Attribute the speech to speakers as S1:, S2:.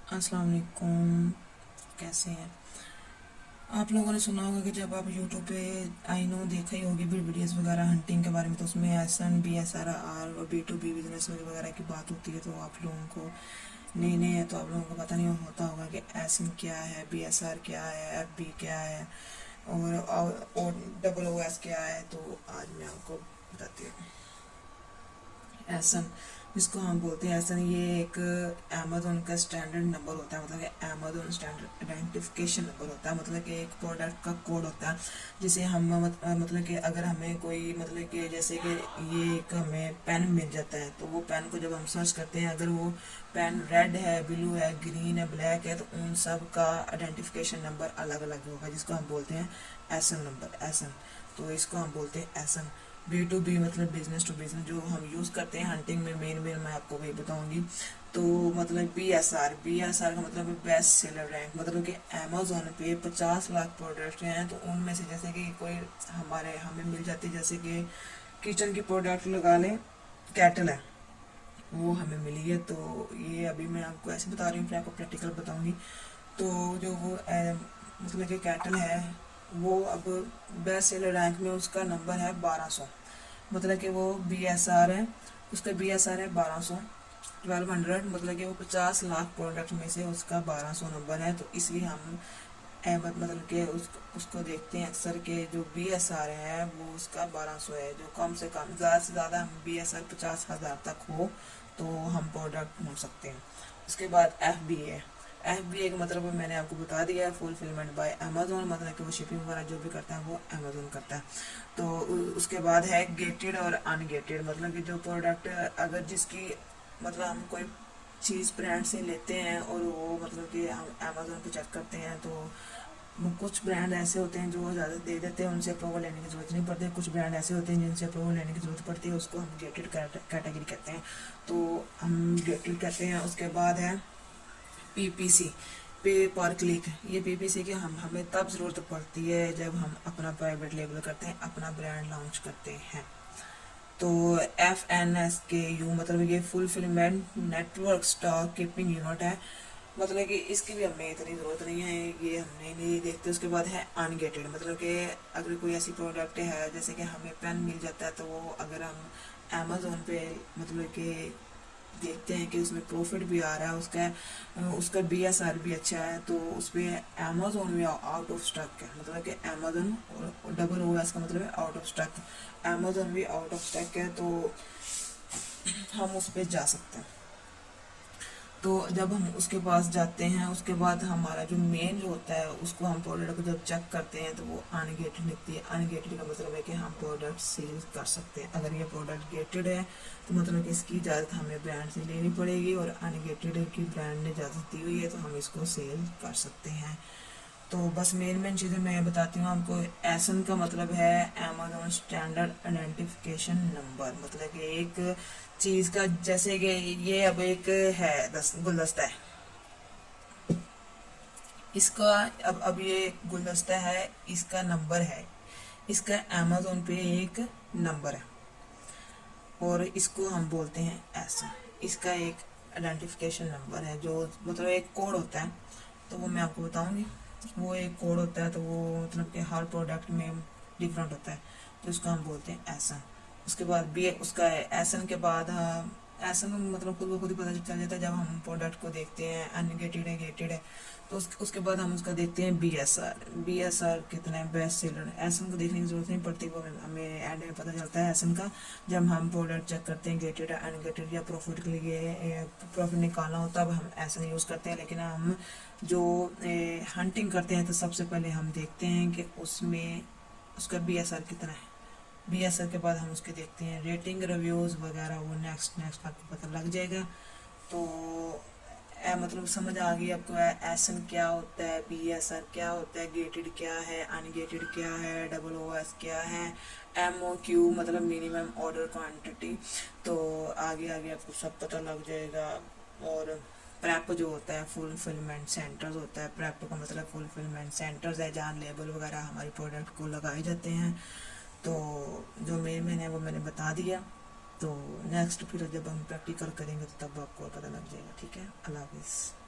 S1: अस्सलाम वालेकुम। कैसे हैं आप? लोगों ने सुना होगा कि जब आप यूट्यूब पे आई नो देखा ही होगी फिर वीडियोस वगैरह हंटिंग के बारे में, तो उसमें S N B S R R और बी टू बी बिजनेस वगैरह की बात होती है। तो आप लोगों को नए नए है तो आप लोगों को पता नहीं होता होगा कि एस एन क्या है, बी एस आर क्या है, एफ बी क्या है और डबल ओ एस क्या है। तो आज मैं आपको बताती हूँ। एसन, जिसको हम बोलते हैं एसन, ये एक अमेजोन का स्टैंडर्ड नंबर होता है। मतलब कि अमेजोन स्टैंडर्ड आइडेंटिफिकेशन नंबर होता है। मतलब कि एक प्रोडक्ट का कोड होता है जिसे हम मतलब कि अगर हमें कोई मतलब कि जैसे कि ये एक हमें पेन मिल जाता है, तो वो पेन को जब हम सर्च करते हैं, अगर वो पेन रेड है, ब्लू है, ग्रीन है, ब्लैक है, तो उन सब का आइडेंटिफिकेशन नंबर अलग अलग होगा, जिसको हम बोलते हैं एसन नंबर, एसन। तो इसको हम बोलते हैं एसन। बी टू बी मतलब बिजनेस टू बिजनेस, जो हम यूज़ करते हैं हंटिंग में मेन मेन मैं आपको वही बताऊंगी। तो मतलब बी एस आर का मतलब है बेस्ट सेलर रैंक। मतलब कि अमेजोन पे 50 लाख प्रोडक्ट हैं, तो उनमें से जैसे कि कोई हमें मिल जाती है, जैसे कि किचन की प्रोडक्ट लगा लें, कैटल है, वो हमें मिली है। तो ये अभी मैं आपको ऐसे बता रही हूँ, फिर आपको प्रैक्टिकल बताऊंगी। तो जो वो मतलब कि कैटल है, वो अब बेस्ट सेलर रैंक में उसका नंबर है 1200। मतलब कि वो बी एस आर है, उसका बी एस आर है 1200, 1200। मतलब कि वो 50 लाख प्रोडक्ट में से उसका 1200 नंबर है। तो इसलिए हम मतलब कि उसको देखते हैं अक्सर के जो बी एस आर है वो उसका 1200 है। जो कम से कम ज़्यादा से ज़्यादा हम बी एस आर 50,000 तक हो तो हम प्रोडक्ट ढूंढ सकते हैं। उसके बाद एफ बी है। एफ बी ए का मतलब मैंने आपको बता दिया है, फुलफिलमेंट बाय अमेजोन। मतलब कि वो शिपिंग वगैरह जो भी करता है वो अमेजोन करता है। तो उसके बाद है गेटेड और अनगेटेड। मतलब कि जो प्रोडक्ट अगर जिसकी मतलब हम कोई चीज़ ब्रांड से लेते हैं और वो मतलब कि हम अमेजोन पे चेक करते हैं, तो कुछ ब्रांड ऐसे होते हैं जो ज़्यादा दे देते हैं, उनसे अप्रूवल लेने की जरूरत नहीं पड़ती। कुछ ब्रांड ऐसे होते हैं जिनसे अप्रूवल लेने की जरूरत पड़ती है, उसको हम गेटेड कैटेगरी कहते हैं। तो हम गेटेड कहते हैं। उसके बाद है पीपीसी, पे पर क्लिक। ये पीपीसी की हमें तब ज़रूरत पड़ती है जब हम अपना प्राइवेट लेबल करते हैं, अपना ब्रांड लॉन्च करते हैं। तो एफ एन एस के यू मतलब ये fulfilment network stock keeping unit है। मतलब कि इसकी भी हमें इतनी ज़रूरत नहीं है, ये हमने नहीं देखते। उसके बाद है अनगेटेड। मतलब कि अगर कोई ऐसी प्रोडक्ट है, जैसे कि हमें पेन मिल जाता है, तो वो अगर हम अमेजोन पे मतलब कि देखते हैं कि उसमें प्रॉफिट भी आ रहा है, उसका उसका बी एस आर भी अच्छा है, तो उस पर अमेजोन भी आउट ऑफ स्टॉक है। मतलब कि अमेजोन और डबल ओ एस का मतलब है आउट ऑफ स्टॉक। अमेजोन भी आउट ऑफ स्टॉक है, तो हम उस पर जा सकते हैं। तो जब हम उसके पास जाते हैं, उसके बाद हमारा जो मेन जो होता है, उसको हम प्रोडक्ट को जब चेक करते हैं, तो वो अनगेटेड लिखती है। अनगेटेड का मतलब है कि हम प्रोडक्ट सेल कर सकते हैं। अगर ये प्रोडक्ट गेटेड है तो मतलब कि इसकी इजाज़त हमें ब्रांड से लेनी पड़ेगी, और अनगेटेड की ब्रांड ने इजाज़त दी हुई है तो हम इसको सेल कर सकते हैं। तो बस मेन मेन चीज़ें मैं बताती हूँ आपको। एसन का मतलब है अमेजोन स्टैंडर्ड आइडेंटिफिकेशन नंबर। मतलब कि एक चीज़ का, जैसे कि ये अब एक है गुलदस्ता है, इसका अब ये गुलदस्ता है, इसका नंबर है, इसका अमेजोन पे एक नंबर है, और इसको हम बोलते हैं एसन। इसका एक आइडेंटिफिकेशन नंबर है, जो मतलब एक कोड होता है। तो वो मैं आपको बताऊंगी। वो एक कोड होता है, तो वो मतलब कि हर प्रोडक्ट में डिफरेंट होता है, तो इसको हम बोलते हैं एसन। उसके बाद बी उसका है एसन के बाद एसन मतलब खुद ब खुद ही पता चल जाता है जब हम प्रोडक्ट को देखते हैं अनगेटेड है, गेटेड है। तो उसके बाद हम उसका देखते हैं B S R. B S R कितना है, बेस्ट सेलर। एसन को देखने की जरूरत नहीं पड़ती, वो हमें एड में पता चलता है एसन का। जब हम प्रोडक्ट चेक करते हैं गेटेड अनगेटेड या प्रॉफिट के लिए प्रॉफिट निकालना हो, तब हम एसन यूज़ करते हैं। लेकिन हम जो हंटिंग करते हैं, तो सबसे पहले हम देखते हैं कि उसमें उसका बी एस आर कितना है। बी एस आर के बाद हम उसके देखते हैं रेटिंग, रिव्यूज़ वगैरह, वो नेक्स्ट नेक्स्ट आपको पता लग जाएगा। तो मतलब समझ आ गई आपको एसन क्या होता है, बी एस आर क्या होता है, गेटेड क्या है, अनगेटेड क्या है, डबल ओ एस क्या है, एम ओ क्यू मतलब मिनिमम ऑर्डर क्वांटिटी। तो आगे आगे आपको सब पता लग जाएगा। और प्रेप जो होता है, फुलफिलमेंट सेंटर्स होता है। प्रेप का मतलब फुलफिलमेंट सेंटर्स है, जहाँ लेबल वगैरह हमारी प्रोडक्ट को लगाए जाते हैं। तो जो मेन है वो मैंने बता दिया। तो नेक्स्ट फिर जब हम प्रैक्टिकल करेंगे तो तब आपको पता लग जाएगा। ठीक है, अल्लाह हाफिज़।